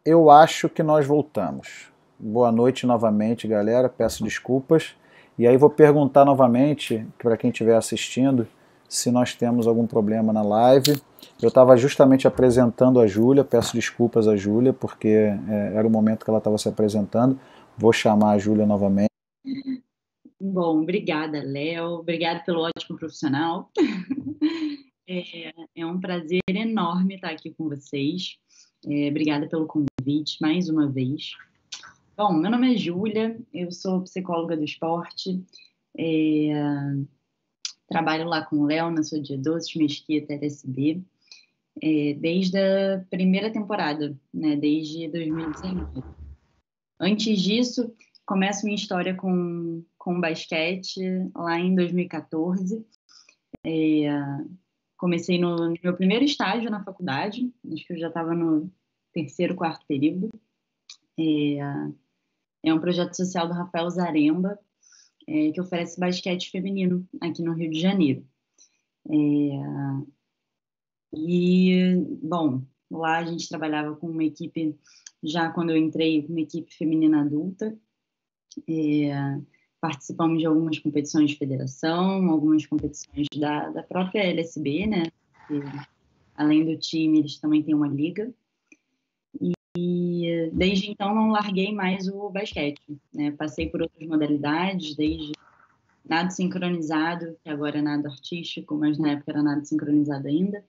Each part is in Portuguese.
Eu acho que nós voltamos. Boa noite novamente, galera. Peço desculpas. E aí vou perguntar novamente, para quem estiver assistindo, se nós temos algum problema na live. Eu estava justamente apresentando a Júlia, peço desculpas a Júlia, porque era o momento que ela estava se apresentando. Vou chamar a Júlia novamente. Bom, obrigada, Léo. Obrigada pelo ótimo profissional. É um prazer enorme estar aqui com vocês. Obrigada pelo convite, mais uma vez. Bom, meu nome é Júlia, eu sou psicóloga do esporte, trabalho lá com o Léo na Sodia Doces, Mesquita, LSB, desde a primeira temporada, né, desde 2019. Antes disso, começo minha história com basquete lá em 2014. Comecei no meu primeiro estágio na faculdade, acho que eu já estava no terceiro, quarto período. É um projeto social do Rafael Zaremba, que oferece basquete feminino aqui no Rio de Janeiro. Bom, lá a gente trabalhava com uma equipe, já quando eu entrei, uma equipe feminina adulta. Participamos de algumas competições de federação, algumas competições da própria LSB, né? E, além do time, eles também têm uma liga. E desde então não larguei mais o basquete, né? Passei por outras modalidades, desde nado sincronizado, que agora é nado artístico, mas na época era nado sincronizado ainda.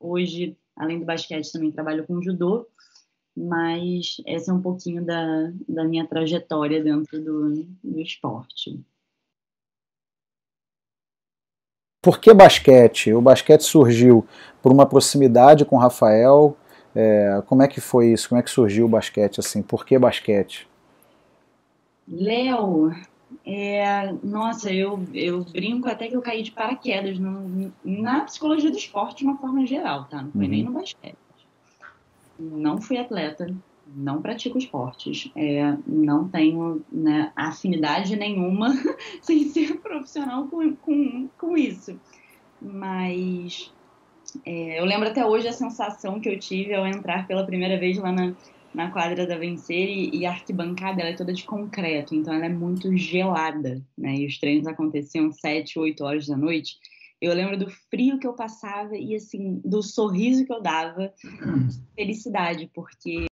Hoje, além do basquete, também trabalho com judô, mas essa é um pouquinho da minha trajetória dentro do esporte. Por que basquete? O basquete surgiu por uma proximidade com o Rafael. Como é que foi isso? Como é que surgiu o basquete assim? Por que basquete? Léo, nossa, eu brinco até que eu caí de paraquedas na psicologia do esporte de uma forma geral, tá? Não foi nem no basquete. Não fui atleta, não pratico esportes, não tenho, né, afinidade nenhuma sem ser profissional com isso. Mas eu lembro até hoje a sensação que eu tive ao entrar pela primeira vez lá na quadra da Vencer e a arquibancada ela é toda de concreto, então ela é muito gelada, né? E os treinos aconteciam 7, 8 horas da noite. Eu lembro do frio que eu passava e, assim, do sorriso que eu dava, felicidade, porque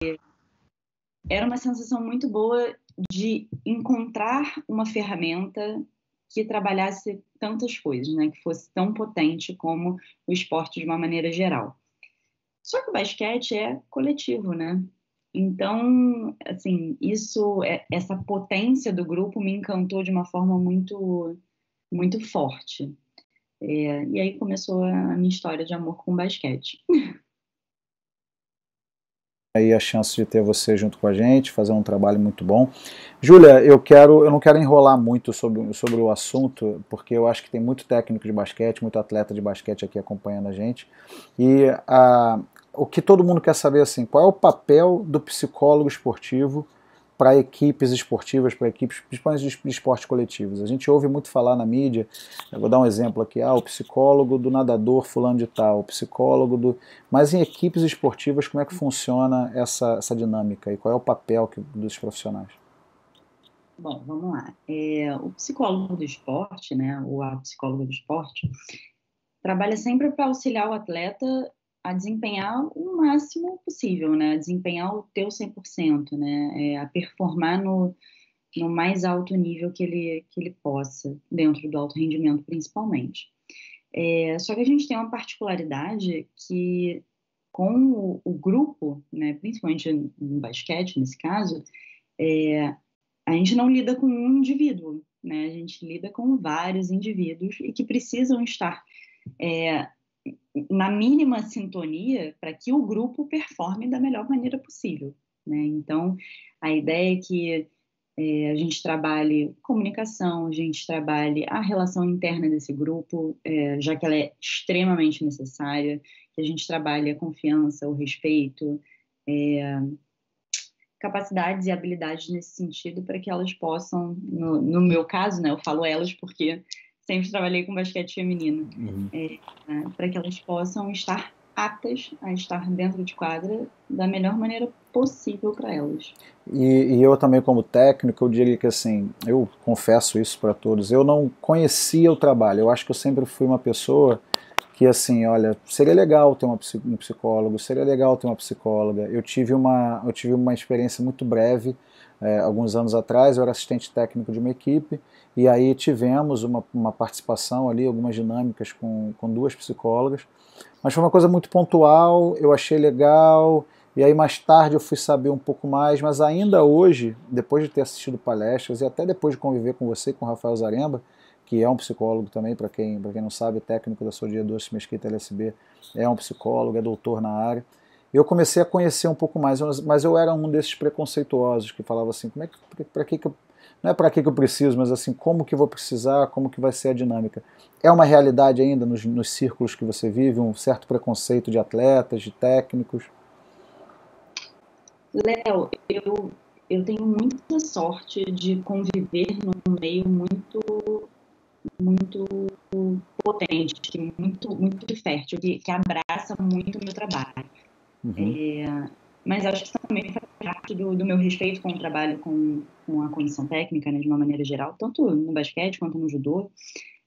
era uma sensação muito boa de encontrar uma ferramenta que trabalhasse tantas coisas, né? Que fosse tão potente como o esporte de uma maneira geral. Só que o basquete é coletivo, né? Então, assim, essa potência do grupo me encantou de uma forma muito, muito forte. E aí começou a minha história de amor com o basquete. Aí a chance de ter você junto com a gente, fazer um trabalho muito bom. Júlia, eu não quero enrolar muito sobre o assunto, porque eu acho que tem muito técnico de basquete, muito atleta de basquete aqui acompanhando a gente. E o que todo mundo quer saber assim, qual é o papel do psicólogo esportivo para equipes esportivas, para equipes, principalmente de esportes coletivos. A gente ouve muito falar na mídia, eu vou dar um exemplo aqui, o psicólogo do nadador fulano de tal, o psicólogo do... Mas em equipes esportivas, como é que funciona essa dinâmica e qual é o papel dos profissionais? Bom, vamos lá. O psicólogo do esporte, né, ou a psicóloga do esporte, trabalha sempre para auxiliar o atleta a desempenhar o máximo possível, né, a desempenhar o teu 100%, né, a performar no mais alto nível que ele possa, dentro do alto rendimento principalmente. Só que a gente tem uma particularidade que, com o grupo, né, principalmente no basquete, nesse caso, a gente não lida com um indivíduo, né, a gente lida com vários indivíduos e que precisam estar na mínima sintonia para que o grupo performe da melhor maneira possível, né? Então, a ideia é que a gente trabalhe comunicação, a gente trabalhe a relação interna desse grupo, já que ela é extremamente necessária, que a gente trabalhe a confiança, o respeito, capacidades e habilidades nesse sentido para que elas possam, no meu caso, né, eu falo elas porque sempre trabalhei com basquete feminino, para que elas possam estar aptas a estar dentro de quadra da melhor maneira possível para elas. E eu também, como técnico, eu diria que assim, eu confesso isso para todos, eu não conhecia o trabalho. Eu acho que eu sempre fui uma pessoa que assim, olha, seria legal ter um psicólogo, seria legal ter uma psicóloga. Eu tive uma experiência muito breve, alguns anos atrás, eu era assistente técnico de uma equipe, e aí tivemos uma participação ali, algumas dinâmicas com duas psicólogas, mas foi uma coisa muito pontual, eu achei legal, e aí mais tarde eu fui saber um pouco mais, mas ainda hoje, depois de ter assistido palestras e até depois de conviver com você e com o Rafael Zaremba, que é um psicólogo também, para quem não sabe, técnico da Soudia Doce Mesquita LSB, é um psicólogo, é doutor na área. Eu comecei a conhecer um pouco mais, mas eu era um desses preconceituosos que falava assim, como é que, para que eu, não é para que eu preciso, mas assim, como que vou precisar, como que vai ser a dinâmica. É uma realidade ainda nos círculos que você vive, um certo preconceito de atletas, de técnicos? Léo, eu tenho muita sorte de conviver num meio muito potente, muito fértil, que abraça muito o meu trabalho. Uhum. Mas acho que isso também faz parte do meu respeito com o trabalho com a comissão técnica, né, de uma maneira geral, tanto no basquete quanto no judô,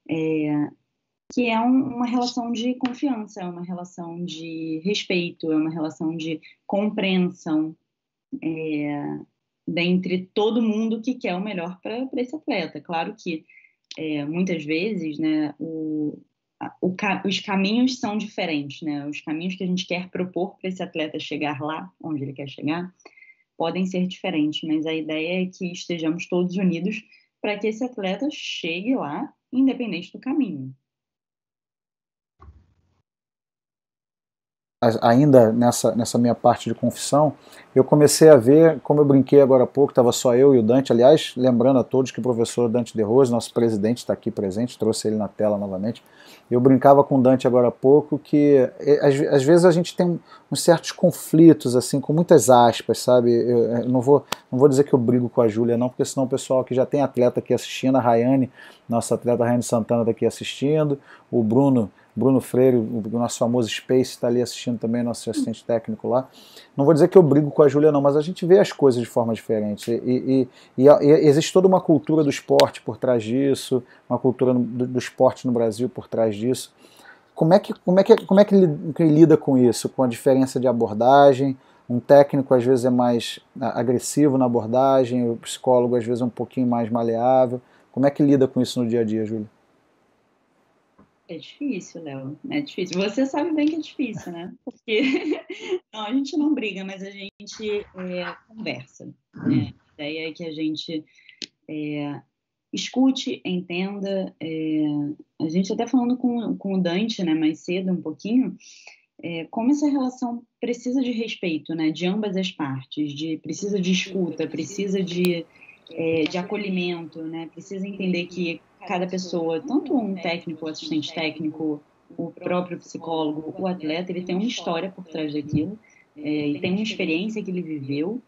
que é uma relação de confiança, é uma relação de respeito, é uma relação de compreensão dentre todo mundo que quer o melhor para esse atleta. Claro que muitas vezes, né, os caminhos são diferentes, né? Os caminhos que a gente quer propor para esse atleta chegar lá onde ele quer chegar podem ser diferentes, mas a ideia é que estejamos todos unidos para que esse atleta chegue lá, independente do caminho. Ainda nessa minha parte de confissão, eu comecei a ver, como eu brinquei agora há pouco, estava só eu e o Dante, aliás, lembrando a todos que o professor Dante De Rose, nosso presidente, está aqui presente, trouxe ele na tela novamente. Eu brincava com o Dante agora há pouco que às vezes a gente tem uns certos conflitos, assim, com muitas aspas, sabe? Eu não vou dizer que eu brigo com a Júlia, não, porque senão o pessoal que já tem atleta aqui assistindo, a Rayane, nossa atleta Rayane Santana está aqui assistindo, o Bruno Freire, o nosso famoso Space, está ali assistindo também, nosso assistente técnico lá. Não vou dizer que eu brigo com a Júlia, não, mas a gente vê as coisas de forma diferente. E existe toda uma cultura do esporte por trás disso, uma cultura do esporte no Brasil por trás disso. Como é que lida com isso, com a diferença de abordagem? Um técnico às vezes é mais agressivo na abordagem, o psicólogo às vezes é um pouquinho mais maleável. Como é que lida com isso no dia a dia, Júlia? É difícil, Léo. É difícil. Você sabe bem que é difícil, né? Porque não, a gente não briga, mas a gente conversa. Né? A ideia é que a gente escute, entenda. A gente até falando com o Dante, né, mais cedo um pouquinho, como essa relação precisa de respeito, né, de ambas as partes, precisa de escuta, precisa de acolhimento, né, precisa entender que cada pessoa, tanto um técnico, o assistente técnico, o próprio psicólogo, o atleta, ele tem uma história por trás daquilo, e tem uma experiência que ele viveu,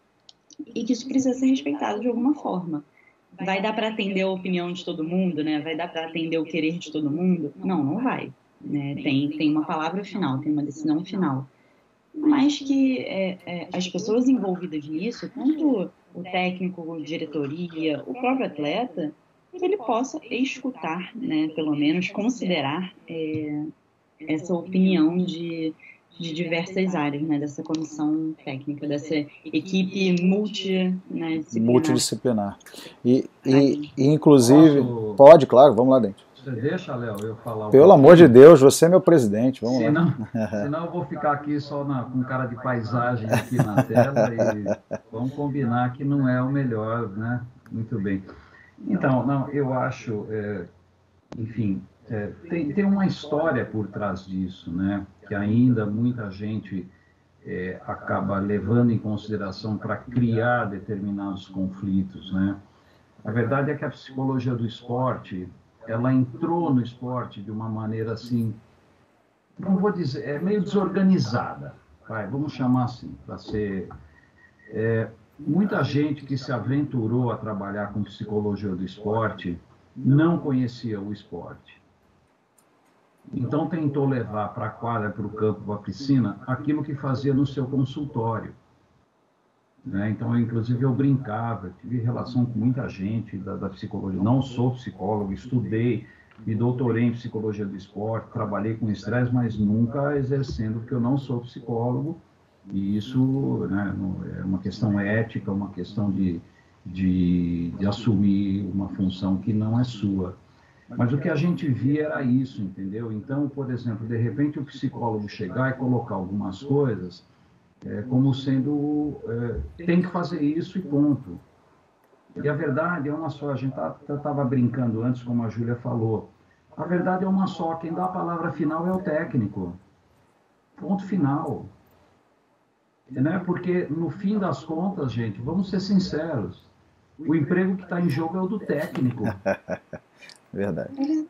e que isso precisa ser respeitado de alguma forma. Vai dar para atender a opinião de todo mundo, né? Vai dar para atender o querer de todo mundo? Não, não vai. Né? Tem uma palavra final, tem uma decisão final. Mas que as pessoas envolvidas nisso, tanto o técnico, a diretoria, o próprio atleta, que ele possa escutar, né? Pelo menos considerar essa opinião de diversas áreas, né, dessa comissão técnica, dessa equipe Multidisciplinar. E inclusive, pode, claro, vamos lá dentro. Você deixa, Léo, eu falar um Pelo amor de Deus, você é meu presidente, vamos lá. lá. Senão eu vou ficar aqui só com cara de paisagem aqui na tela e vamos combinar que não é o melhor, né? Muito bem. Então, não, eu acho, enfim, tem uma história por trás disso, né? Que ainda muita gente acaba levando em consideração para criar determinados conflitos, né? A verdade é que a psicologia do esporte, ela entrou no esporte de uma maneira assim, não vou dizer, meio desorganizada, vamos chamar assim, para ser... muita gente que se aventurou a trabalhar com psicologia do esporte não conhecia o esporte. Então tentou levar para a quadra, para o campo, para a piscina, aquilo que fazia no seu consultório. Né? Então, inclusive, eu brincava, tive relação com muita gente da psicologia. Não sou psicólogo, estudei, me doutorei em psicologia do esporte, trabalhei com estresse, mas nunca exercendo, porque eu não sou psicólogo. E isso, né, é uma questão ética, uma questão de assumir uma função que não é sua. Mas o que a gente via era isso, entendeu? Então, por exemplo, de repente o psicólogo chegar e colocar algumas coisas como sendo, tem que fazer isso e ponto. E a verdade é uma só, a gente estava brincando antes, como a Júlia falou, a verdade é uma só, quem dá a palavra final é o técnico. Ponto final. Né? Porque, no fim das contas, gente, vamos ser sinceros, o emprego que está em jogo é o do técnico. Verdade.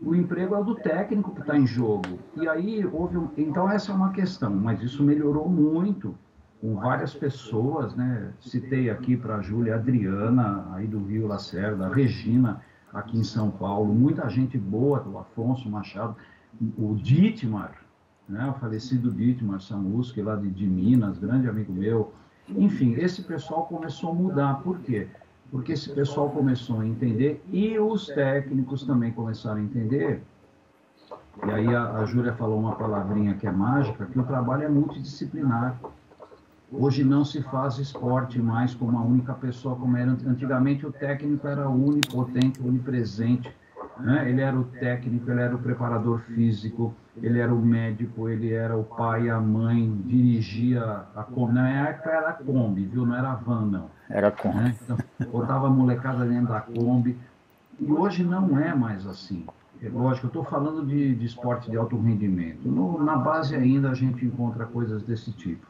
O emprego é o do técnico que está em jogo. E aí houve então essa é uma questão, mas isso melhorou muito com várias pessoas, né? Citei aqui para a Júlia, a Adriana, aí do Rio Lacerda, a Regina, aqui em São Paulo, muita gente boa, o Afonso Machado, o Dietmar, né? O falecido Dietmar Samuski, lá de Minas, grande amigo meu. Enfim, esse pessoal começou a mudar. Por quê? Porque esse pessoal começou a entender e os técnicos também começaram a entender. E aí a Júlia falou uma palavrinha que é mágica, que o trabalho é multidisciplinar. Hoje não se faz esporte mais com uma única pessoa, como era antigamente. O técnico era onipotente, onipresente. Né? Ele era o técnico, ele era o preparador físico, ele era o médico, ele era o pai, a mãe, dirigia a Kombi. Na época era a Kombi, viu? Não era a van, não. Era Kombi. Né? Então, botava a molecada dentro da Kombi. E hoje não é mais assim. É lógico, eu estou falando de esporte de alto rendimento. Na base ainda a gente encontra coisas desse tipo.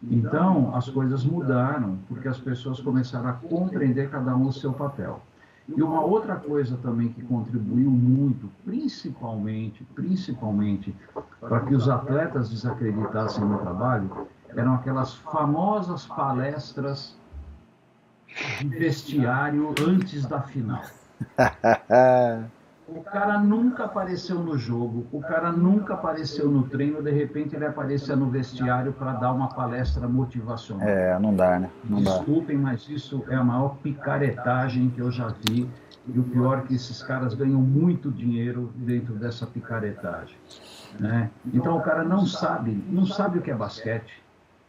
Então, as coisas mudaram, porque as pessoas começaram a compreender cada um o seu papel. E uma outra coisa também que contribuiu muito, principalmente para que os atletas desacreditassem no trabalho, eram aquelas famosas palestras de vestiário antes da final. O cara nunca apareceu no jogo, o cara nunca apareceu no treino, de repente ele aparecia no vestiário para dar uma palestra motivacional. Não dá, né? Não Desculpem, mas isso é a maior picaretagem que eu já vi. E o pior é que esses caras ganham muito dinheiro dentro dessa picaretagem. Né? Então o cara não sabe o que é basquete,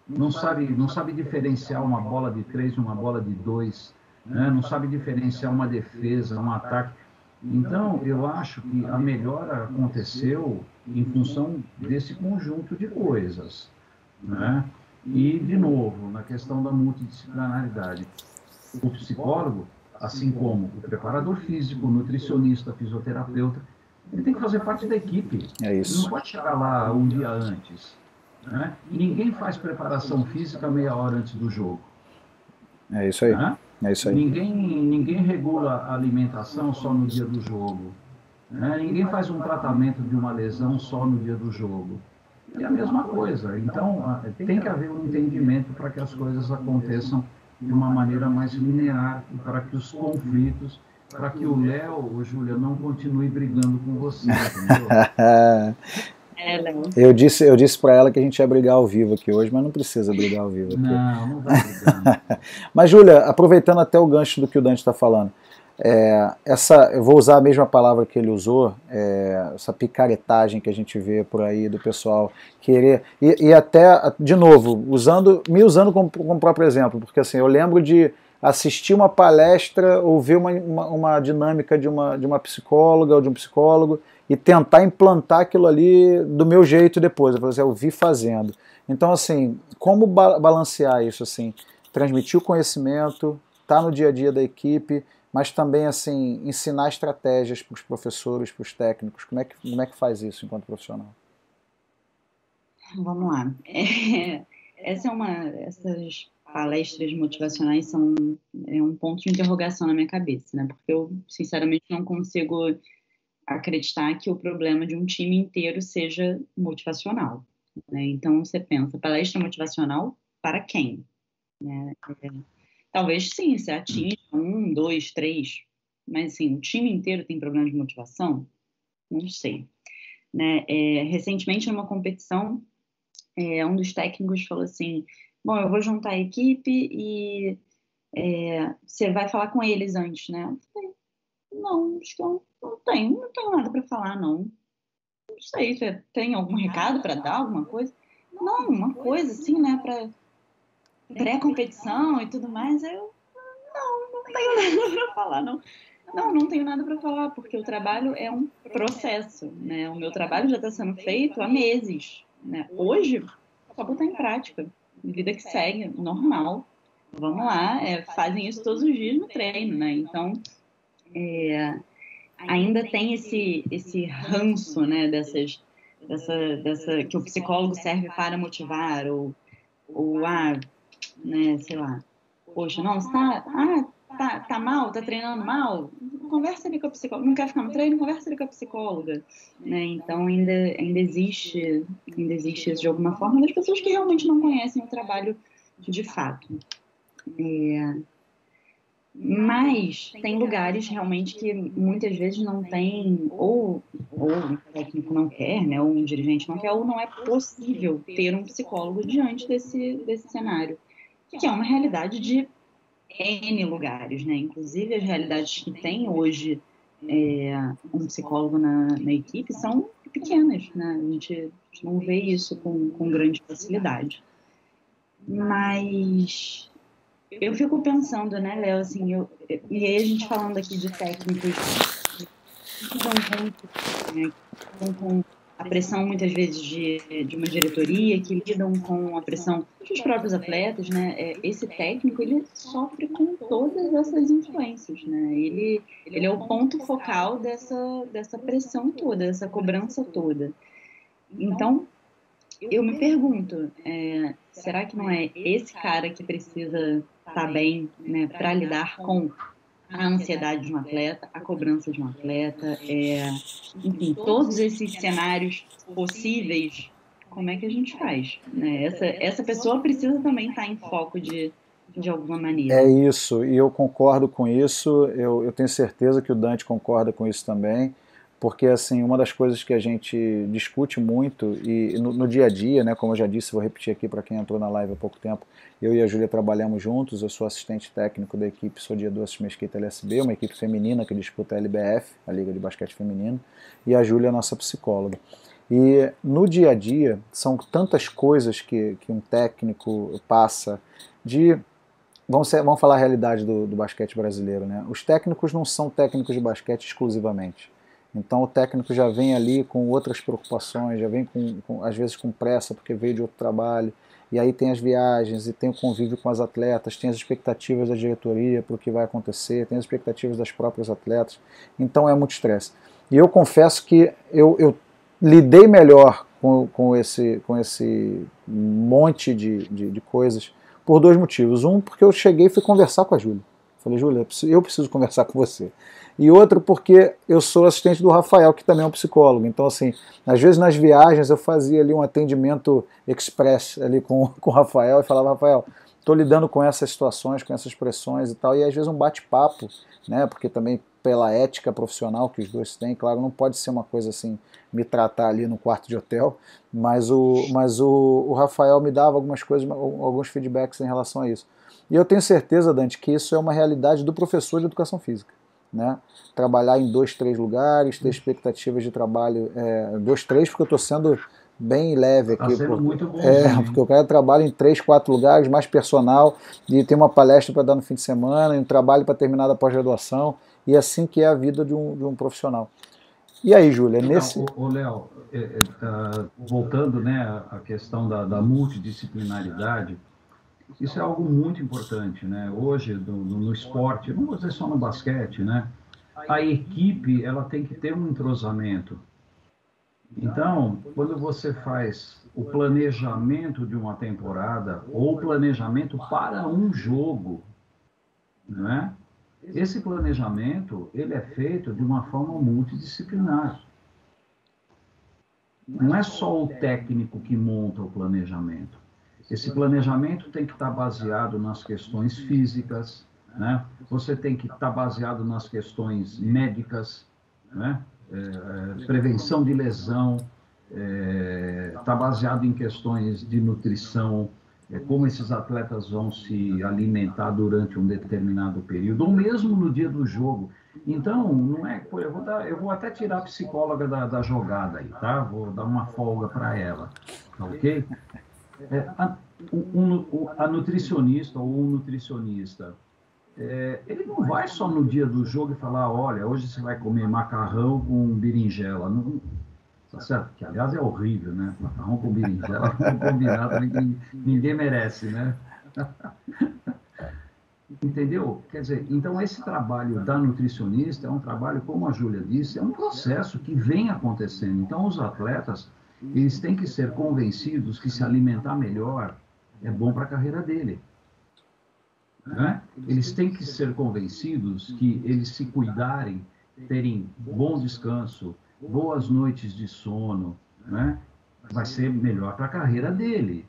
não sabe diferenciar uma bola de 3 de uma bola de 2, né? Não sabe diferenciar uma defesa, um ataque. Então, eu acho que a melhora aconteceu em função desse conjunto de coisas. Né? E, de novo, na questão da multidisciplinaridade. O psicólogo, assim como o preparador físico, o nutricionista, fisioterapeuta, ele tem que fazer parte da equipe. É isso. Ele não pode chegar lá um dia antes. Né? Ninguém faz preparação física meia hora antes do jogo. É isso aí. Né? É isso aí. Ninguém regula a alimentação só no dia do jogo. Né? Ninguém faz um tratamento de uma lesão só no dia do jogo. É a mesma coisa. Então, tem que haver um entendimento para que as coisas aconteçam de uma maneira mais linear, para que os conflitos, para que o Léo, Júlia, não continue brigando com você, entendeu? Eu disse para ela que a gente ia brigar ao vivo aqui hoje, mas não precisa brigar ao vivo aqui. Não vai brigar. Mas, Júlia, aproveitando até o gancho do que o Dante está falando, eu vou usar a mesma palavra que ele usou, essa picaretagem que a gente vê por aí do pessoal querer, e até, de novo, me usando como próprio exemplo, porque assim, eu lembro de assistir uma palestra ou ver uma dinâmica de uma psicóloga ou de um psicólogo e tentar implantar aquilo ali do meu jeito depois. Eu vi fazendo. Então, assim, como balancear isso? Assim, transmitir o conhecimento, estar no dia a dia da equipe, mas também assim ensinar estratégias para os professores, para os técnicos. Como é que faz isso enquanto profissional? Vamos lá. Essas palestras motivacionais são um ponto de interrogação na minha cabeça, né? Porque eu, sinceramente, não consigo acreditar que o problema de um time inteiro seja motivacional. Né? Então, você pensa, palestra motivacional para quem? Né? Talvez, sim, você atinja 1, 2, 3, mas, assim, o time inteiro tem problema de motivação? Não sei. né? Recentemente, numa competição, um dos técnicos falou assim, bom, eu vou juntar a equipe e você vai falar com eles antes, né? Eu falei, não, acho que eu não tenho nada para falar, não. Não sei, você tem algum recado para dar, alguma coisa? Não, uma coisa assim, né, para pré-competição e tudo mais, eu não tenho nada para falar, não. Não tenho nada para falar, porque o trabalho é um processo, né? O meu trabalho já está sendo feito há meses, né? Hoje, só botar em prática. Vida que segue, normal. Vamos lá, fazem isso todos os dias no treino, né? Então, ainda tem esse ranço, né? Dessa que o psicólogo serve para motivar, ou né, sei lá, poxa, não, você tá mal, tá treinando mal? Conversa ali com a psicóloga. Não quer ficar no treino? Conversa ali com a psicóloga. Né? Então, ainda existe isso de alguma forma das pessoas que realmente não conhecem o trabalho de fato. Mas tem lugares realmente que muitas vezes não tem, ou o técnico não quer, né, ou um dirigente não quer, ou não é possível ter um psicólogo diante desse cenário, que é uma realidade de N lugares, né? Inclusive as realidades que tem hoje um psicólogo na equipe são pequenas, né? A gente não vê isso com grande facilidade. Mas eu fico pensando, né, Léo, assim, e aí a gente falando aqui de técnicos que lidam muito, né, que lidam com a pressão, muitas vezes, de uma diretoria, que lidam com a pressão dos próprios atletas, né? Esse técnico, ele sofre com todas essas influências, né? Ele é o ponto focal dessa pressão toda, dessa cobrança toda. Então, eu me pergunto, será que não é esse cara que precisa estar bem, né, para lidar com a ansiedade de um atleta, a cobrança de um atleta, enfim, todos esses cenários possíveis, como é que a gente faz? Né? Essa pessoa precisa também estar em foco de alguma maneira. É isso, e eu concordo com isso, eu tenho certeza que o Dante concorda com isso também, porque assim, uma das coisas que a gente discute muito e no dia a dia, né, como eu já disse, vou repetir aqui para quem entrou na live há pouco tempo, eu e a Júlia trabalhamos juntos, eu sou assistente técnico da equipe Sou Dia Doce Mesquita LSB, uma equipe feminina que disputa a LBF, a Liga de Basquete Feminino, e a Júlia é a nossa psicóloga. E no dia a dia, são tantas coisas que um técnico passa de... Vamos falar a realidade do basquete brasileiro, né? Os técnicos não são técnicos de basquete exclusivamente. Então o técnico já vem ali com outras preocupações, já vem às vezes com pressa porque veio de outro trabalho, e aí tem as viagens, e tem o convívio com as atletas, tem as expectativas da diretoria para o que vai acontecer, tem as expectativas das próprias atletas, então é muito estresse. E eu confesso que eu lidei melhor com esse monte de coisas por dois motivos. Um, porque eu cheguei e fui conversar com a Júlia. Falei, Júlia, eu preciso conversar com você. E outro, porque eu sou assistente do Rafael, que também é um psicólogo. Então, assim, às vezes nas viagens eu fazia ali um atendimento express ali com o Rafael e falava, Rafael, estou lidando com essas situações, com essas pressões e tal. E às vezes um bate-papo, né? Porque também pela ética profissional que os dois têm, claro, não pode ser uma coisa assim, me tratar ali no quarto de hotel, mas o Rafael me dava algumas coisas, alguns feedbacks em relação a isso. E eu tenho certeza, Dante, que isso é uma realidade do professor de educação física. Né? Trabalhar em 2, 3 lugares, ter expectativas de trabalho, 2, 3, porque eu estou sendo bem leve aqui. Tá sendo muito bom, porque o cara trabalha em 3, 4 lugares, mais personal, e tem uma palestra para dar no fim de semana, e um trabalho para terminar da pós-graduação, e assim que é a vida de um profissional. E aí, Júlia, então, Léo, voltando, né, à questão da multidisciplinaridade, isso é algo muito importante, né? Hoje, no esporte, não vou dizer só no basquete, né? A equipe, ela tem que ter um entrosamento. Então, quando você faz o planejamento de uma temporada ou planejamento para um jogo, né? Esse planejamento, ele é feito de uma forma multidisciplinar. Não é só o técnico que monta o planejamento. Esse planejamento tem que estar baseado nas questões físicas, né? Você tem que estar baseado nas questões médicas, né? prevenção de lesão, está baseado em questões de nutrição, como esses atletas vão se alimentar durante um determinado período, ou mesmo no dia do jogo. Então, não é, pô, eu vou até tirar a psicóloga da jogada aí, tá? Vou dar uma folga para ela, tá ok? A nutricionista ou o nutricionista, ele não vai só no dia do jogo e falar, olha, hoje você vai comer macarrão com berinjela. Não, tá certo? Que, aliás, é horrível, né? Macarrão com berinjela, combinado, ninguém merece, né? Entendeu? Quer dizer, então esse trabalho da nutricionista é um trabalho, como a Júlia disse, é um processo que vem acontecendo. Então, os atletas, eles têm que ser convencidos que se alimentar melhor é bom para a carreira dele. Né? Eles têm que ser convencidos que eles se cuidarem, terem bom descanso, boas noites de sono, né? Vai ser melhor para a carreira dele.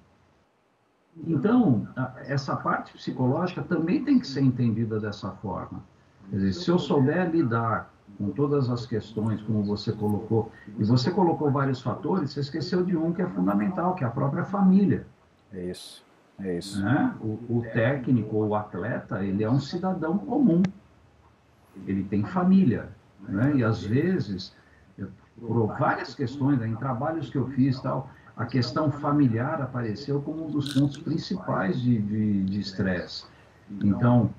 Então, essa parte psicológica também tem que ser entendida dessa forma. Quer dizer, se eu souber lidar com todas as questões, como você colocou, e você colocou vários fatores, você esqueceu de um que é fundamental, que é a própria família. É isso, é isso. Né? O técnico, o atleta, ele é um cidadão comum. Ele tem família. Né? E, às vezes, por várias questões, né, em trabalhos que eu fiz, tal, a questão familiar apareceu como um dos pontos principais de estresse. Então,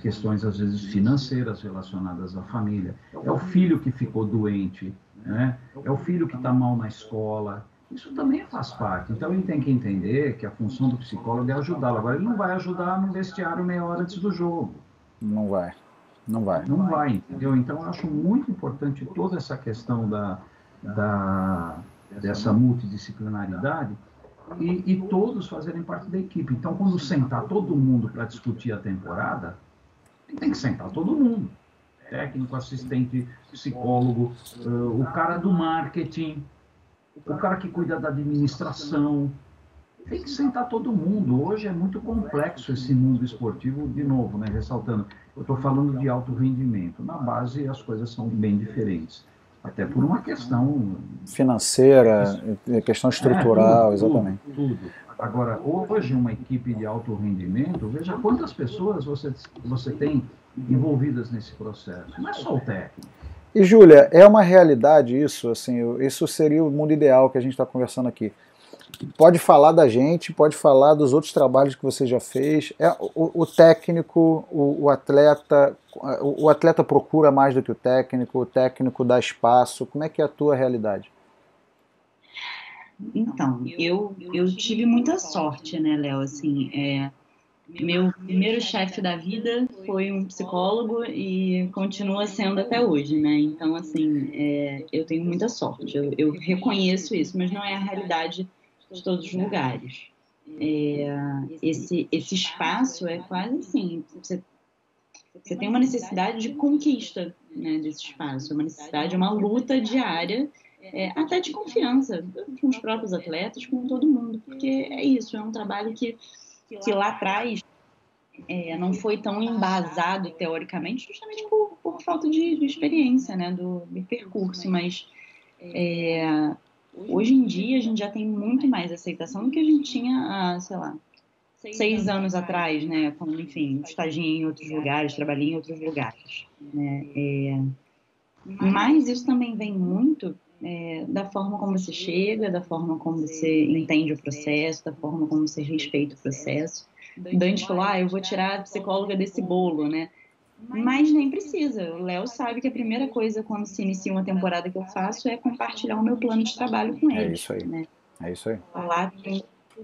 questões, às vezes, financeiras relacionadas à família. É o filho que ficou doente, né? É o filho que está mal na escola. Isso também faz parte. Então, ele tem que entender que a função do psicólogo é ajudá-lo. Agora, ele não vai ajudar no vestiário meia hora antes do jogo. Não vai. Não vai. Não vai, entendeu? Então, eu acho muito importante toda essa questão dessa multidisciplinaridade e todos fazerem parte da equipe. Então, quando sentar todo mundo para discutir a temporada, tem que sentar todo mundo. Técnico, assistente, psicólogo, o cara do marketing, o cara que cuida da administração. Tem que sentar todo mundo. Hoje é muito complexo esse mundo esportivo, de novo, né, ressaltando, eu estou falando de alto rendimento. Na base, as coisas são bem diferentes. Até por uma questão financeira, questão estrutural, exatamente. Tudo. Agora, hoje, uma equipe de alto rendimento, veja quantas pessoas você tem envolvidas nesse processo. Não é só o técnico. E, Júlia, é uma realidade isso? Assim, isso seria o mundo ideal que a gente está conversando aqui. Pode falar da gente, pode falar dos outros trabalhos que você já fez. O técnico, o atleta procura mais do que o técnico dá espaço. Como é que é a tua realidade? Então, eu tive muita sorte, né, Léo? Assim, meu primeiro chefe da vida foi um psicólogo e continua sendo até hoje, né? Então, assim, eu tenho muita sorte. Eu reconheço isso, mas não é a realidade de todos os lugares. Esse espaço é quase assim, você tem uma necessidade de conquista, né, desse espaço, uma necessidade, uma luta diária, até de confiança com os próprios atletas, com todo mundo, porque é isso, é um trabalho que lá atrás não foi tão embasado teoricamente, justamente por falta de experiência, né, do percurso, mas hoje em dia a gente já tem muito mais aceitação do que a gente tinha há, sei lá, 6 anos atrás, né? Quando, enfim, estagiei em outros lugares, trabalhei em outros lugares, né? Mas isso também vem muito da forma como você chega, da forma como você entende o processo, da forma como você respeita o processo. Dante falou, eu vou tirar a psicóloga desse bolo, né? Mas nem precisa. O Léo sabe que a primeira coisa quando se inicia uma temporada que eu faço é compartilhar o meu plano de trabalho com eles. É isso aí. Né? É isso aí. Falar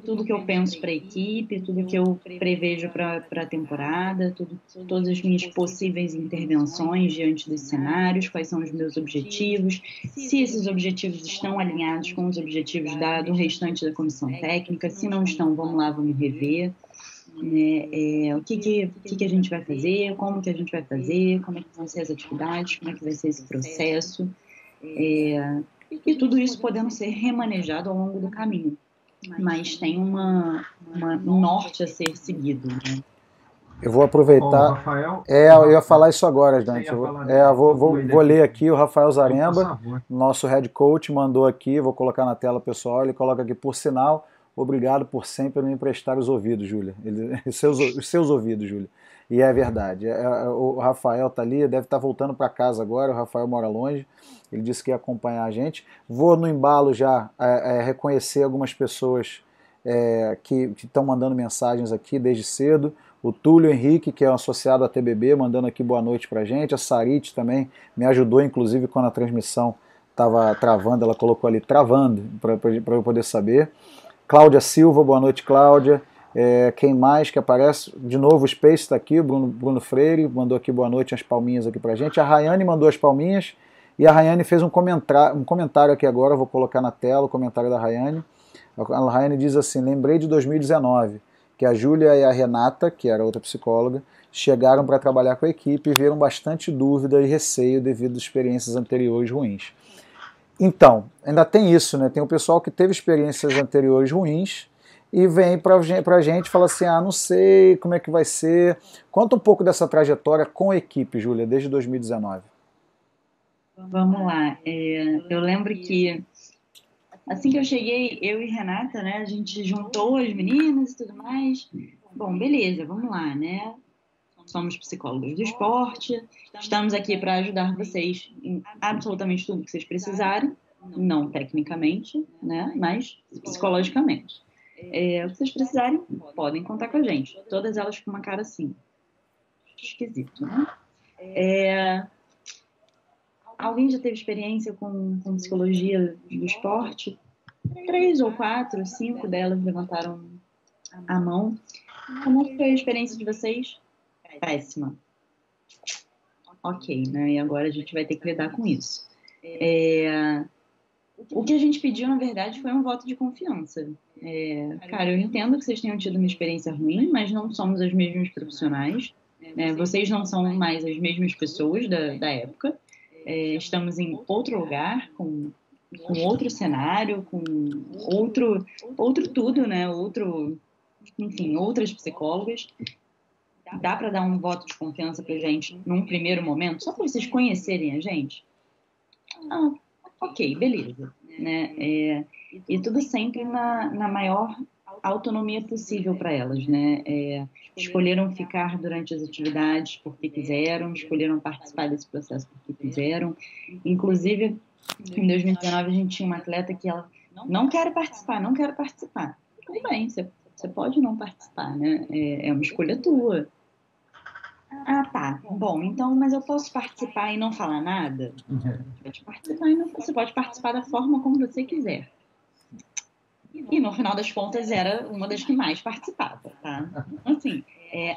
tudo que eu penso para a equipe, tudo que eu prevejo para a temporada, todas as minhas possíveis intervenções diante dos cenários, quais são os meus objetivos, se esses objetivos estão alinhados com os objetivos do restante da comissão técnica, se não estão, vamos lá, vamos rever. O que a gente vai fazer, como que a gente vai fazer, como é que vão ser as atividades, como é que vai ser esse processo, e tudo isso podendo ser remanejado ao longo do caminho, mas tem um norte a ser seguido, né? Eu vou Ó, o aproveitar. Rafael, Eu ia falar isso agora, você Dante. ia falar dele, Vou, conclui ele vou aqui. ler aqui. O Rafael Então, por Zaremba, favor. nosso head coach, mandou aqui. Vou colocar na tela, pessoal. Ele coloca aqui, por sinal, obrigado por sempre me emprestar os ouvidos, Júlia. Os seus ouvidos, Júlia. E é verdade. O Rafael tá ali, deve estar voltando para casa agora. O Rafael mora longe. Ele disse que ia acompanhar a gente. Vou no embalo já reconhecer algumas pessoas que estão mandando mensagens aqui desde cedo. O Túlio Henrique, que é um associado à TBB, mandando aqui boa noite pra gente. A Sarit também me ajudou, inclusive, quando a transmissão estava travando, ela colocou ali travando, para eu poder saber. Cláudia Silva, boa noite, Cláudia. Quem mais que aparece? De novo, o Space está aqui, o Bruno Freire mandou aqui boa noite, as palminhas aqui pra gente. A Rayane mandou as palminhas e a Rayane fez um comentário aqui agora, vou colocar na tela o comentário da Rayane. A Rayane diz assim: lembrei de 2019, que a Júlia e a Renata, que era outra psicóloga, chegaram para trabalhar com a equipe e viram bastante dúvida e receio devido às experiências anteriores ruins. Então, ainda tem isso, né? Tem o pessoal que teve experiências anteriores ruins e vem pra gente e fala assim, não sei como é que vai ser. Conta um pouco dessa trajetória com a equipe, Júlia, desde 2019. Vamos lá. Eu lembro que assim que eu cheguei, eu e Renata, né, a gente juntou as meninas e tudo mais. Bom, beleza, vamos lá, né? Somos psicólogos do esporte, estamos aqui para ajudar vocês em absolutamente tudo que vocês precisarem, não tecnicamente, né, mas psicologicamente. O que vocês precisarem, podem contar com a gente. Todas elas com uma cara assim, esquisito, né? Alguém já teve experiência com psicologia do esporte? 3 ou 4, 5 delas levantaram a mão. Como foi a experiência de vocês? Péssima. Ok, né? E agora a gente vai ter que lidar com isso. O que a gente pediu, na verdade, foi um voto de confiança. Cara, eu entendo que vocês tenham tido uma experiência ruim, mas não somos os mesmos profissionais. Vocês não são mais as mesmas pessoas da época. Estamos em outro lugar, com outro cenário, com outro tudo, né? Enfim, outras psicólogas. Dá para dar um voto de confiança pra gente num primeiro momento, só para vocês conhecerem a gente? Ok, beleza. Né? E tudo sempre na maior autonomia possível para elas, né? Escolheram ficar durante as atividades porque quiseram, escolheram participar desse processo porque quiseram. Inclusive, em 2019, a gente tinha uma atleta que ela não quer participar. Tudo bem, você pode não participar, né? É uma escolha tua. Tá. Bom, então, mas eu posso participar e não falar nada? Você pode participar da forma como você quiser. E no final das contas era uma das que mais participava, tá? Assim,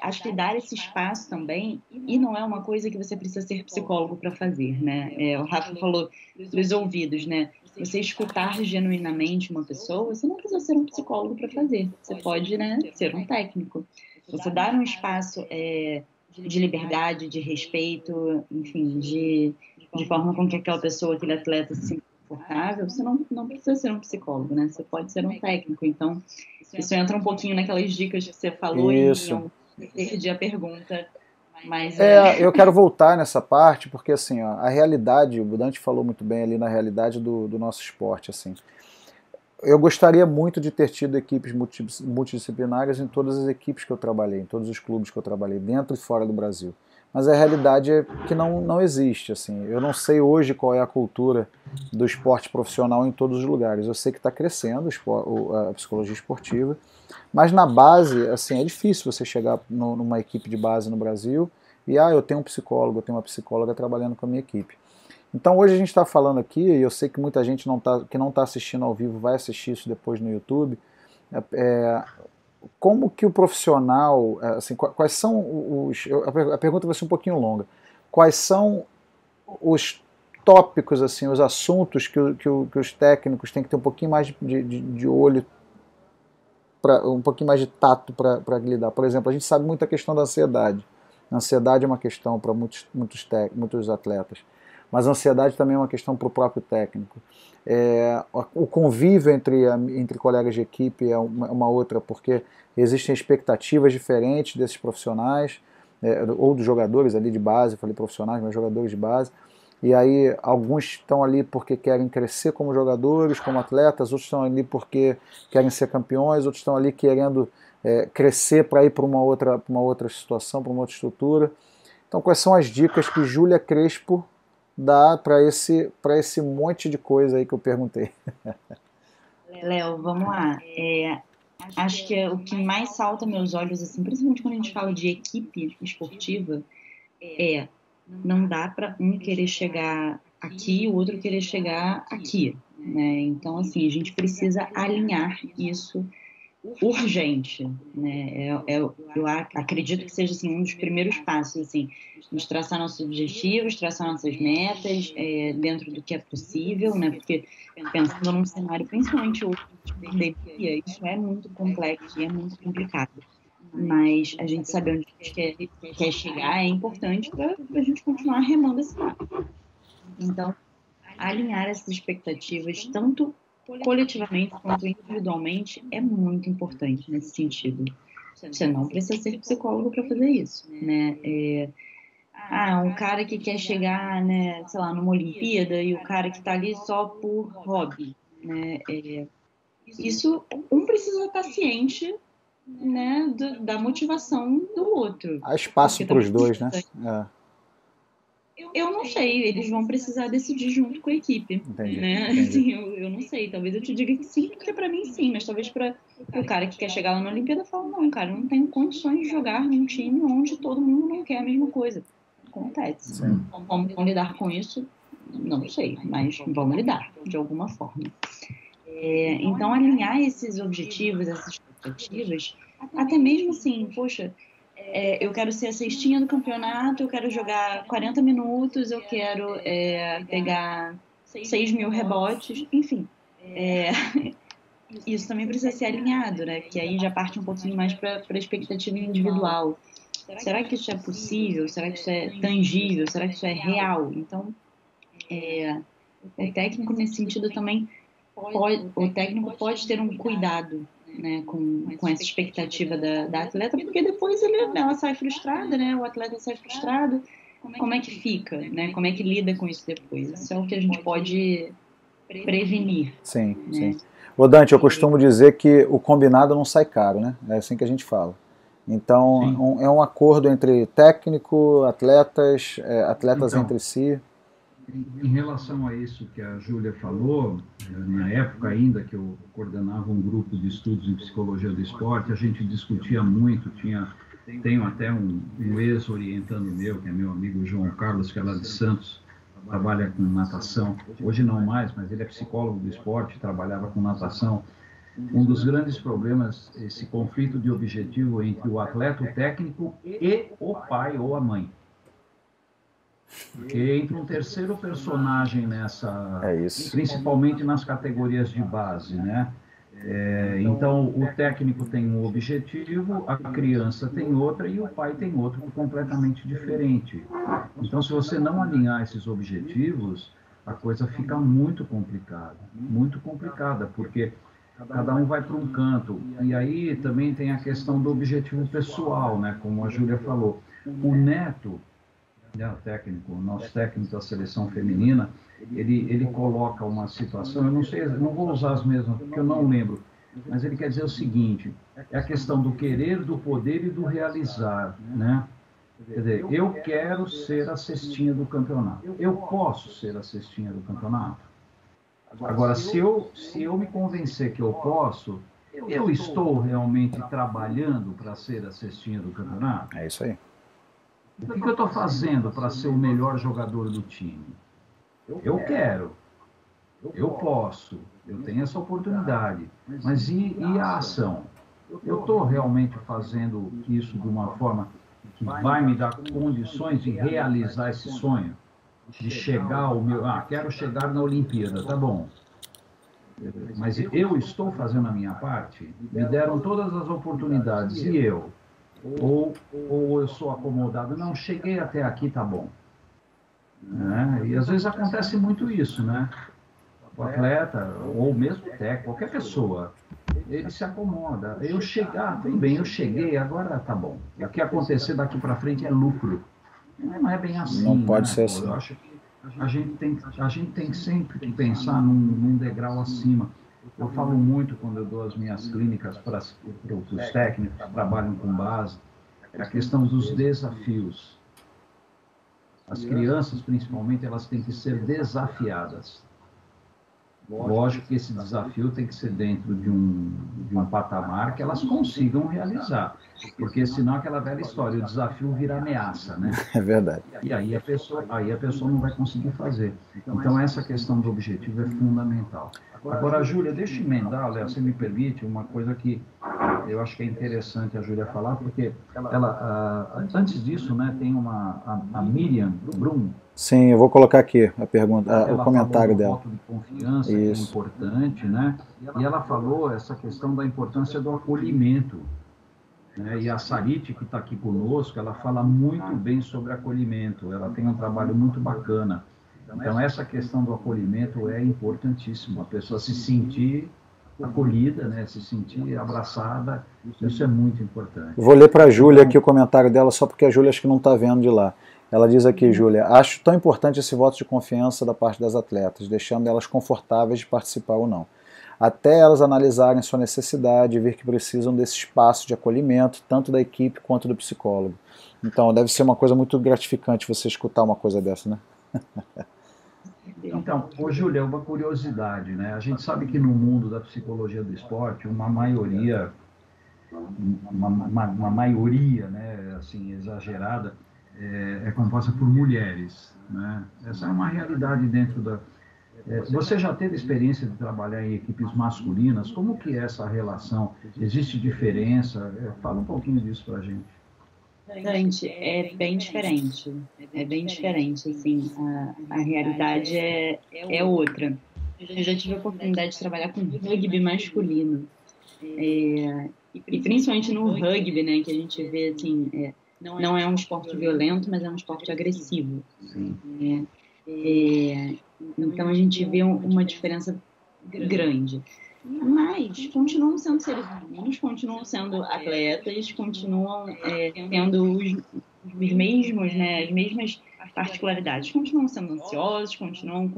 acho que dar esse espaço também, e não é uma coisa que você precisa ser psicólogo para fazer, né? O Rafa falou dos ouvidos, né? Você escutar genuinamente uma pessoa, você não precisa ser um psicólogo para fazer. Você pode, né, ser um técnico. Você dar um espaço de liberdade, de respeito, enfim, de forma com que aquela pessoa, aquele atleta se sinta confortável, você não precisa ser um psicólogo, né? Você pode ser um técnico. Então, isso entra um pouquinho naquelas dicas que você falou Isso. e eu perdi a pergunta. Mas eu quero voltar nessa parte, porque assim, a realidade, o Dante falou muito bem ali na realidade do nosso esporte, assim. Eu gostaria muito de ter tido equipes multidisciplinares em todas as equipes que eu trabalhei, em todos os clubes que eu trabalhei, dentro e fora do Brasil. Mas a realidade é que não existe. Assim. Eu não sei hoje qual é a cultura do esporte profissional em todos os lugares. Eu sei que está crescendo a psicologia esportiva, mas na base, assim, é difícil você chegar numa equipe de base no Brasil e eu tenho um psicólogo, eu tenho uma psicóloga trabalhando com a minha equipe. Então hoje a gente está falando aqui, e eu sei que muita gente que não está assistindo ao vivo vai assistir isso depois no YouTube, como que o profissional, assim, quais são a pergunta vai ser um pouquinho longa, quais são os tópicos, assim, os assuntos que os técnicos têm que ter um pouquinho mais de olho, um pouquinho mais de tato para lidar. Por exemplo, a gente sabe muito a questão da ansiedade. A ansiedade é uma questão para muitos atletas. mas a ansiedade também é uma questão para o próprio técnico. O convívio entre colegas de equipe é uma outra, porque existem expectativas diferentes desses profissionais, ou dos jogadores ali de base, falei profissionais, mas jogadores de base, e aí alguns estão ali porque querem crescer como jogadores, como atletas, outros estão ali porque querem ser campeões, outros estão ali querendo crescer para ir para uma outra situação, para uma outra estrutura. Então, quais são as dicas que Júlia Crespo dá para esse monte de coisa aí que eu perguntei? Léo, vamos lá. Acho que o que mais salta aos meus olhos, assim, principalmente quando a gente fala de equipe esportiva, não dá para um querer chegar aqui e o outro querer chegar aqui, né? Então, assim, a gente precisa alinhar isso urgente, né? Eu acredito que seja assim, um dos primeiros passos, assim, a gente traçar nossos objetivos, traçar nossas metas dentro do que é possível, né? Porque pensando num cenário, principalmente hoje de pandemia, isso é muito complexo e é muito complicado. Mas a gente saber onde a gente quer chegar é importante para a gente continuar remando esse barco. Então, alinhar essas expectativas, tanto coletivamente quanto individualmente, é muito importante nesse sentido. Você não precisa ser psicólogo para fazer isso, né? Um cara que quer chegar, né, sei lá, numa Olimpíada e o cara que está ali só por hobby, né? Isso, um precisa estar ciente, né, da motivação do outro. Há espaço para os dois, né? Eu não sei, eles vão precisar decidir junto com a equipe. Entendi, né? entendi. Assim, eu não sei, talvez eu te diga que sim, porque para mim sim, mas talvez para o cara que quer chegar lá na Olimpíada fala, não, cara, eu não tenho condições de jogar num time onde todo mundo não quer a mesma coisa. Acontece. Sim. Como lidar com isso? Não sei, mas vamos lidar de alguma forma. Então, alinhar esses objetivos, essas expectativas, até mesmo assim, poxa, eu quero ser a cestinha do campeonato, eu quero jogar 40 minutos, eu quero pegar 6.000 rebotes, enfim. Isso também precisa ser alinhado, né? Que aí já parte um pouquinho mais para a expectativa individual. Será que isso é possível? Será que isso é tangível? Será que isso é real? Então, o técnico nesse sentido também o técnico pode ter um cuidado, né, com essa expectativa da atleta, porque depois ela sai frustrada, né? O atleta sai frustrado. Como é que fica, né? Como é que lida com isso depois? Isso é o que a gente pode prevenir. Sim, né? sim. Ô Dante, eu costumo dizer que o combinado não sai caro, né? É assim que a gente fala. Então, é um acordo entre técnico, atletas então, entre si. Em relação a isso que a Júlia falou, na época ainda que eu coordenava um grupo de estudos em psicologia do esporte, a gente discutia muito, tenho até um ex-orientando meu, que é meu amigo João Carlos, que é lá de Santos, trabalha com natação, hoje não mais, mas ele é psicólogo do esporte, trabalhava com natação. Um dos grandes problemas, esse conflito de objetivo entre o atleta, o técnico e o pai ou a mãe. Porque entra um terceiro personagem nessa, principalmente nas categorias de base, né? Então, o técnico tem um objetivo, a criança tem outra e o pai tem outro completamente diferente. Então, se você não alinhar esses objetivos, a coisa fica muito complicada, porque cada um vai para um canto. E aí também tem a questão do objetivo pessoal, né? Como a Júlia falou. O Neto, o nosso técnico da seleção feminina, ele coloca uma situação, eu não sei, não vou usar as mesmas, porque eu não lembro, mas ele quer dizer o seguinte, é a questão do querer, do poder e do realizar, né? Quer dizer, eu quero ser a cestinha do campeonato. Eu posso ser a cestinha do campeonato? Agora, se eu me convencer que eu posso, eu estou realmente trabalhando para ser a cestinha do campeonato? É isso aí. O que eu estou fazendo para ser o melhor jogador do time? Eu quero, eu posso, eu tenho essa oportunidade, mas e a ação? Eu estou realmente fazendo isso de uma forma que vai me dar condições de realizar esse sonho? De chegar ao meu... quero chegar na Olimpíada, tá bom. Mas eu estou fazendo a minha parte? Me deram todas as oportunidades, e eu? Ou eu sou acomodado? Não, cheguei até aqui, tá bom. né? E às vezes acontece muito isso, né? O atleta, ou mesmo o técnico, qualquer pessoa, ele se acomoda. Eu chegar, tudo bem, eu cheguei, agora tá bom. E o que acontecer daqui para frente é lucro. Não é bem assim, Não pode né? ser Pô, eu assim. acho que a gente tem sempre que pensar num degrau acima. Eu falo muito quando eu dou as minhas clínicas para os técnicos que trabalham com base, é a questão dos desafios. As crianças, principalmente, elas têm que ser desafiadas. Lógico que esse desafio tem que ser dentro de um patamar que elas consigam realizar, porque senão aquela velha história, o desafio vira ameaça, né? É verdade. E aí a pessoa não vai conseguir fazer. Então essa questão do objetivo é fundamental. Agora, Júlia, deixa eu emendar, Léo, se me permite, uma coisa que eu acho que é interessante a Júlia falar, porque ela, antes disso, né, tem a Miriam Brum. Sim, eu vou colocar aqui a pergunta, o Ela falou comentário do dela. voto de confiança, que é Isso. importante, né? E ela falou essa questão da importância do acolhimento, né? E a Sarit, que está aqui conosco, ela fala muito bem sobre acolhimento, ela tem um trabalho muito bacana. Então, essa questão do acolhimento é importantíssimo, a pessoa se sentir acolhida, né? Se sentir abraçada, isso é muito importante. Eu vou ler para a Júlia aqui o comentário dela, só porque a Júlia acho que não está vendo de lá. Ela diz aqui, Júlia, acho tão importante esse voto de confiança da parte das atletas, deixando elas confortáveis de participar ou não. Até elas analisarem sua necessidade e ver que precisam desse espaço de acolhimento, tanto da equipe quanto do psicólogo. Então, deve ser uma coisa muito gratificante você escutar uma coisa dessa, né? Então, Júlia, uma curiosidade, né? A gente sabe que no mundo da psicologia do esporte, uma maioria, né, assim, exagerada, é composta por mulheres, né? Essa é uma realidade dentro da... Você já teve experiência de trabalhar em equipes masculinas? Como que é essa relação? Existe diferença? Fala um pouquinho disso para a gente. Gente, é bem diferente. É bem diferente, assim. A realidade é outra. Eu já tive a oportunidade de trabalhar com rugby masculino. E principalmente no rugby, né, que a gente vê, assim, não é um esporte violento, mas é um esporte agressivo. Então a gente vê uma diferença grande. Mas continuam sendo seres humanos, continuam sendo atletas, continuam tendo os mesmos, né, as mesmas particularidades. Continuam sendo ansiosos, continuam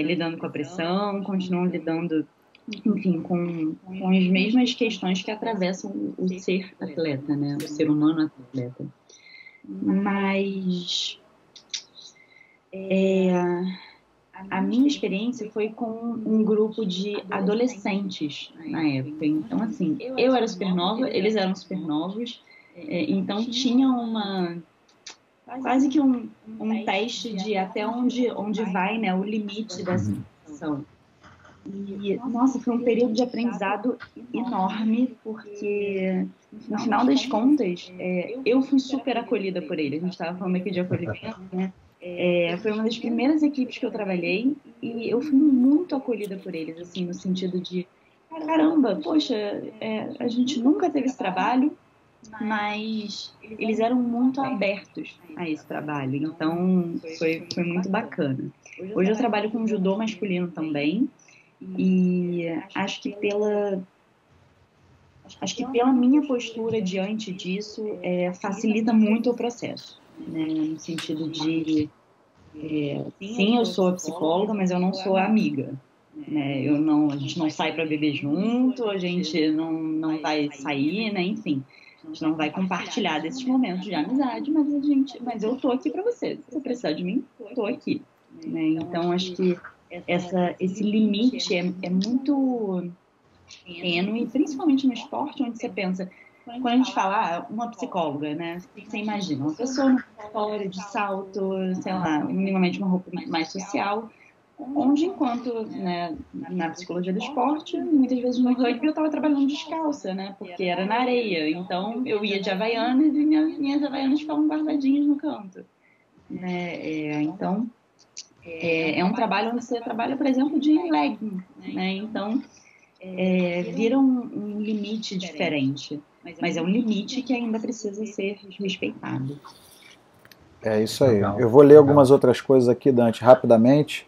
lidando com a pressão, continuam lidando, enfim, com as mesmas questões que atravessam o ser atleta, né, o ser humano atleta. Mas a minha experiência foi com um grupo de adolescentes na época. Então, assim, eu era super nova, eles eram super novos, então tinha quase que um teste de até onde vai, né, o limite dessa situação. E, nossa, foi um período de aprendizado enorme, porque, no final das contas, eu fui super acolhida por eles. A gente estava falando aqui de acolhimento, né? Foi uma das primeiras equipes que eu trabalhei e eu fui muito acolhida por eles, assim, no sentido de, caramba, poxa, a gente nunca teve esse trabalho, mas eles eram muito abertos a esse trabalho, então foi muito bacana. Hoje eu trabalho com judô masculino também e acho que pela minha postura diante disso facilita muito o processo, né? No sentido de sim, eu sou psicóloga, mas eu não sou amiga, né? A gente não sai para beber junto, a gente não vai sair, né? Enfim, a gente não vai compartilhar desses momentos de amizade, mas eu tô aqui para você. Se você precisar de mim, eu tô aqui, né? Então acho que esse limite é muito tênue, principalmente no esporte, onde você pensa, quando a gente fala uma psicóloga, né? Você imagina uma pessoa no consultório de salto, sei lá, minimamente uma roupa mais social, onde enquanto, né, na psicologia do esporte, muitas vezes no rugby eu estava trabalhando descalça, né? Porque era na areia, então eu ia de Havaianas e minhas Havaianas ficavam guardadinhas no canto, né? Então é um trabalho onde você trabalha, por exemplo, de legging, né? Então vira um limite diferente, mas é um limite que ainda precisa ser respeitado. É isso aí. Eu vou ler algumas outras coisas aqui, Dante, rapidamente.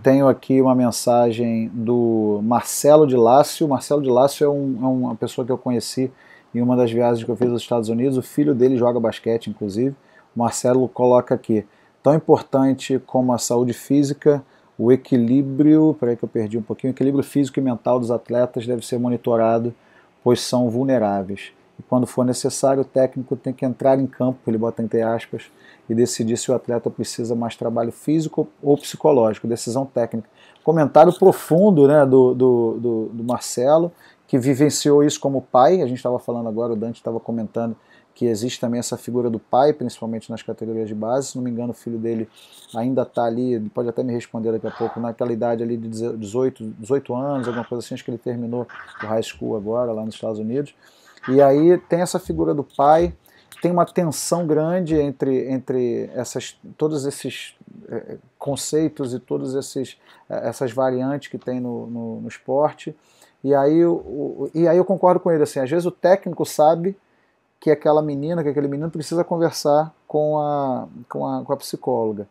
Tenho aqui uma mensagem do Marcelo de Lácio. Marcelo de Lácio é uma pessoa que eu conheci em uma das viagens que eu fiz aos Estados Unidos. O filho dele joga basquete, inclusive. O Marcelo coloca aqui: tão importante como a saúde física, o equilíbrio, peraí que eu perdi um pouquinho, o equilíbrio físico e mental dos atletas deve ser monitorado, pois são vulneráveis. E quando for necessário, o técnico tem que entrar em campo, ele bota entre aspas, e decidir se o atleta precisa mais trabalho físico ou psicológico, decisão técnica. Comentário profundo, né, do Marcelo, que vivenciou isso como pai. A gente estava falando agora, o Dante estava comentando que existe também essa figura do pai, principalmente nas categorias de base. Se não me engano, o filho dele ainda está ali, ele pode até me responder daqui a pouco, naquela idade ali de 18 anos, alguma coisa assim, acho que ele terminou o high school agora, lá nos Estados Unidos. E aí tem essa figura do pai, tem uma tensão grande entre todos esses conceitos e todas essas variantes que tem no esporte. E aí eu concordo com ele, assim, às vezes o técnico sabe que aquela menina, que aquele menino precisa conversar com a psicóloga.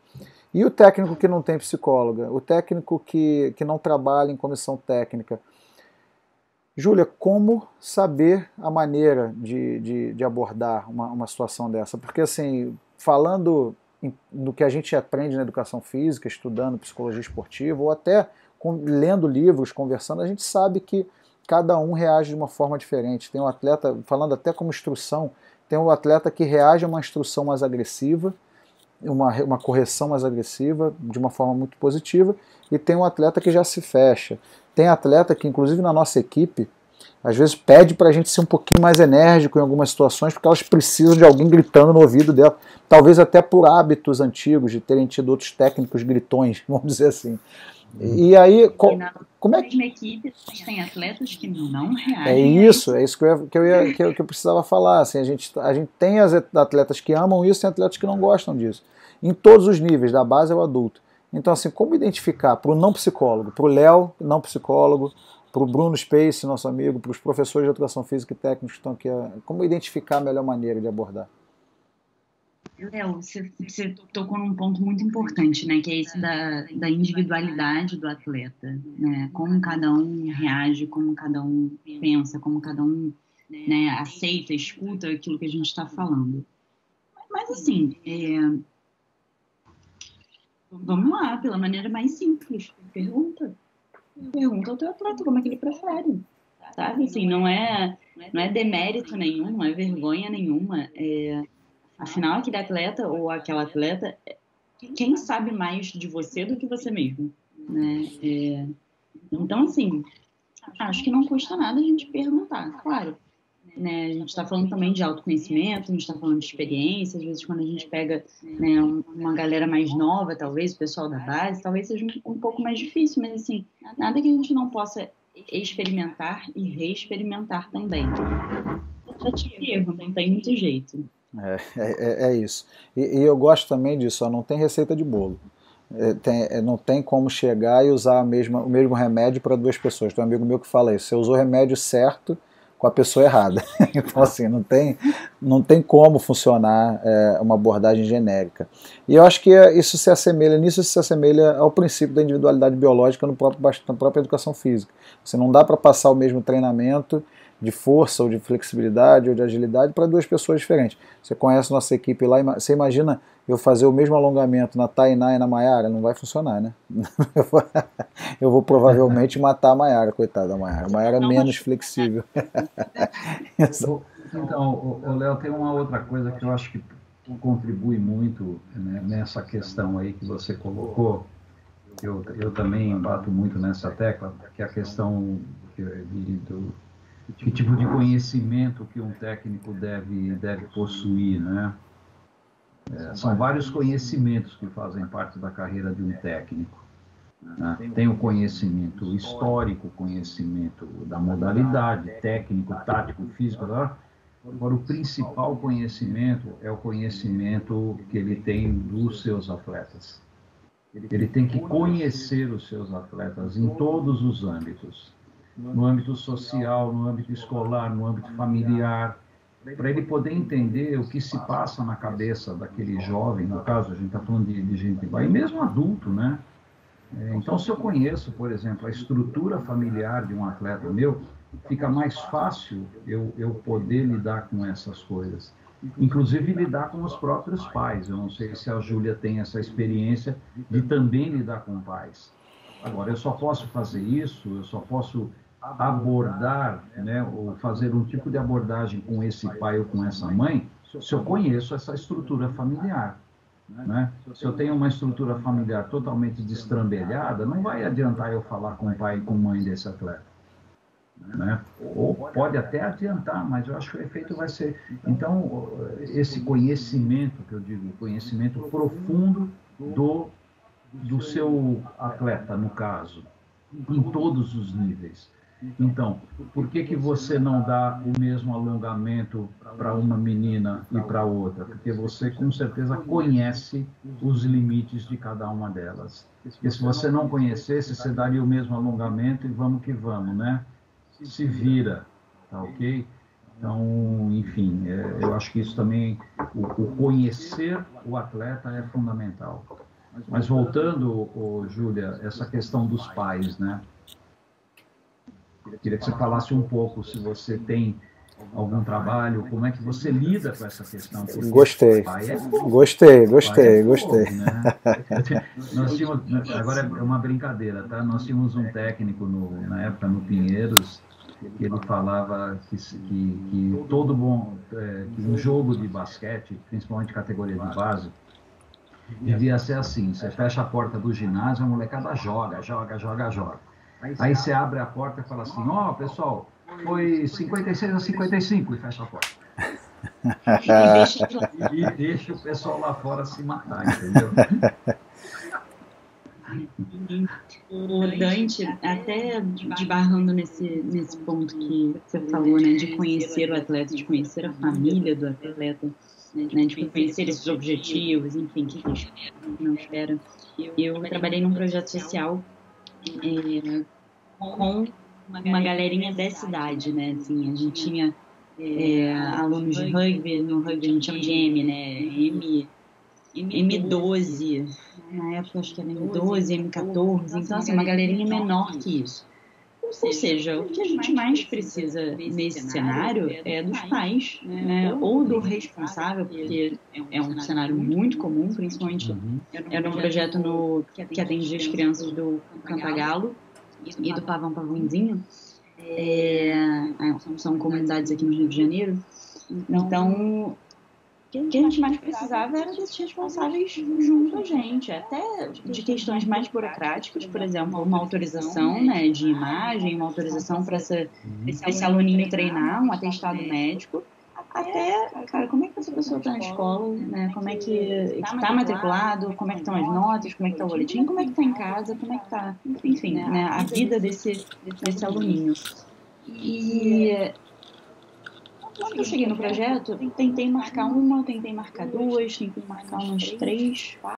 E o técnico que não tem psicóloga, o técnico que não trabalha em comissão técnica. Júlia, como saber a maneira de abordar uma situação dessa? Porque, assim, falando do que a gente aprende na educação física, estudando psicologia esportiva, ou até lendo livros, conversando, a gente sabe que cada um reage de uma forma diferente. Tem um atleta, falando até como instrução, tem um atleta que reage a uma instrução mais agressiva, uma correção mais agressiva, de uma forma muito positiva, e tem um atleta que já se fecha. Tem atleta que, inclusive na nossa equipe, às vezes pede para a gente ser um pouquinho mais enérgico em algumas situações, porque elas precisam de alguém gritando no ouvido dela, talvez até por hábitos antigos, de terem tido outros técnicos gritões, vamos dizer assim. E aí, como é que... Na equipe tem atletas que não reagem. É isso que eu precisava falar. Assim, a gente tem as atletas que amam isso e tem atletas que não gostam disso. Em todos os níveis, da base ao adulto. Então, assim, como identificar para o não psicólogo, para o Léo, não psicólogo, para o Bruno Space, nosso amigo, para os professores de educação física e técnicos que estão aqui, como identificar a melhor maneira de abordar? Léo, você tocou num ponto muito importante, né, que é esse da individualidade do atleta, né, como cada um reage, como cada um pensa, como cada um, né, aceita, escuta aquilo que a gente está falando. Mas, assim, vamos lá, pela maneira mais simples, pergunta ao teu atleta como é que ele prefere, sabe? Assim, não é demérito nenhum, não é vergonha nenhuma, afinal, aquele atleta ou aquela atleta, quem sabe mais de você do que você mesmo, né? Então, assim, acho que não custa nada a gente perguntar, claro. Né? A gente está falando também de autoconhecimento, a gente está falando de experiência, às vezes quando a gente pega, né, uma galera mais nova, talvez, o pessoal da base, talvez seja um pouco mais difícil, mas assim, nada que a gente não possa experimentar e reexperimentar também. Erro, não tem muito jeito. É isso. E eu gosto também disso, não tem receita de bolo. Não tem como chegar e usar o mesmo remédio para duas pessoas. Tem um amigo meu que fala isso, você usou o remédio certo com a pessoa errada. Então, assim, não tem como funcionar uma abordagem genérica. E eu acho que nisso se assemelha ao princípio da individualidade biológica na própria educação física. Você não dá para passar o mesmo treinamento de força ou de flexibilidade ou de agilidade para duas pessoas diferentes. Você conhece nossa equipe lá, você imagina eu fazer o mesmo alongamento na Tainá e na Maiara? Não vai funcionar, né? Eu vou provavelmente matar a Maiara, coitada da Maiara. A Maiara é menos flexível. Então, Léo, tem uma outra coisa que eu acho que contribui muito, né, nessa questão aí que você colocou. Eu também bato muito nessa tecla, que é a questão do que tipo de conhecimento que um técnico deve possuir, né? São vários conhecimentos que fazem parte da carreira de um técnico, né? Tem o conhecimento histórico, conhecimento da modalidade, técnico, tático, físico. Agora, o principal conhecimento é o conhecimento que ele tem dos seus atletas. Ele tem que conhecer os seus atletas em todos os âmbitos. No âmbito social, no âmbito escolar, no âmbito familiar. para ele poder entender o que se passa na cabeça daquele jovem, no caso a gente está falando de gente vai, e mesmo adulto, né? Então, se eu conheço, por exemplo, a estrutura familiar de um atleta meu, fica mais fácil eu poder lidar com essas coisas. Inclusive lidar com os próprios pais. Eu não sei se a Júlia tem essa experiência de também lidar com pais. Agora, eu só posso fazer isso, eu só posso abordar, né, ou fazer um tipo de abordagem com esse pai ou com essa mãe, se eu conheço essa estrutura familiar. Né? Se eu tenho uma estrutura familiar totalmente destrambelhada, não vai adiantar eu falar com o pai e com a mãe desse atleta. Né? Ou pode até adiantar, mas eu acho que o efeito vai ser... Então, esse conhecimento, que eu digo, conhecimento profundo do seu atleta, no caso, em todos os níveis. Então, por que você não dá o mesmo alongamento para uma menina e para outra? Porque você, com certeza, conhece os limites de cada uma delas. Porque se você não conhecesse, você daria o mesmo alongamento e vamos que vamos, né? Se vira, tá ok? Então, enfim, eu acho que isso também, o conhecer o atleta é fundamental. Mas voltando, Júlia, essa questão dos pais, né? Queria que você falasse um pouco, se você tem algum trabalho, como é que você lida com essa questão. Gostei, gostei. Fogo, né? Nós tínhamos, agora é uma brincadeira, tá? Nós tínhamos um técnico na época no Pinheiros, que ele falava que todo bom, que um jogo de basquete, principalmente categoria de base, devia ser assim: você fecha a porta do ginásio, a molecada joga. Aí você abre a porta e fala assim: ó, pessoal, foi 56-55 e fecha a porta. E deixa o pessoal lá fora se matar, entendeu? O Dante, até desbarrando nesse ponto que você falou, né, de conhecer o atleta, de conhecer a família do atleta, né, de conhecer esses objetivos, enfim, que eles não esperam. Eu trabalhei num projeto social com uma galerinha dessa idade, né? Assim, a gente tinha alunos de rugby, no rugby a gente chama de M, né? M12, na época acho que era M12, M14, então assim, uma galerinha menor que isso. Ou seja, o que a gente mais precisa nesse cenário é dos pais, né? Ou do responsável, porque é um cenário muito comum, principalmente era um projeto que atendia as crianças do Cantagalo e do Pavão Pavãozinho, são comunidades aqui no Rio de Janeiro. Então, o que a gente mais precisava era desses responsáveis junto a gente, até de questões mais burocráticas, por exemplo, uma autorização, né, de imagem, uma autorização para esse aluninho treinar, um atestado médico, até, cara, como é que essa pessoa está na escola, né, como é que está matriculado, como é que estão as notas, como é que está o boletim, como é que está em casa, como é que está, enfim, né, a vida desse aluninho. E quando eu cheguei no projeto, tentei marcar uma, tentei marcar duas, tentei marcar umas 3, 4.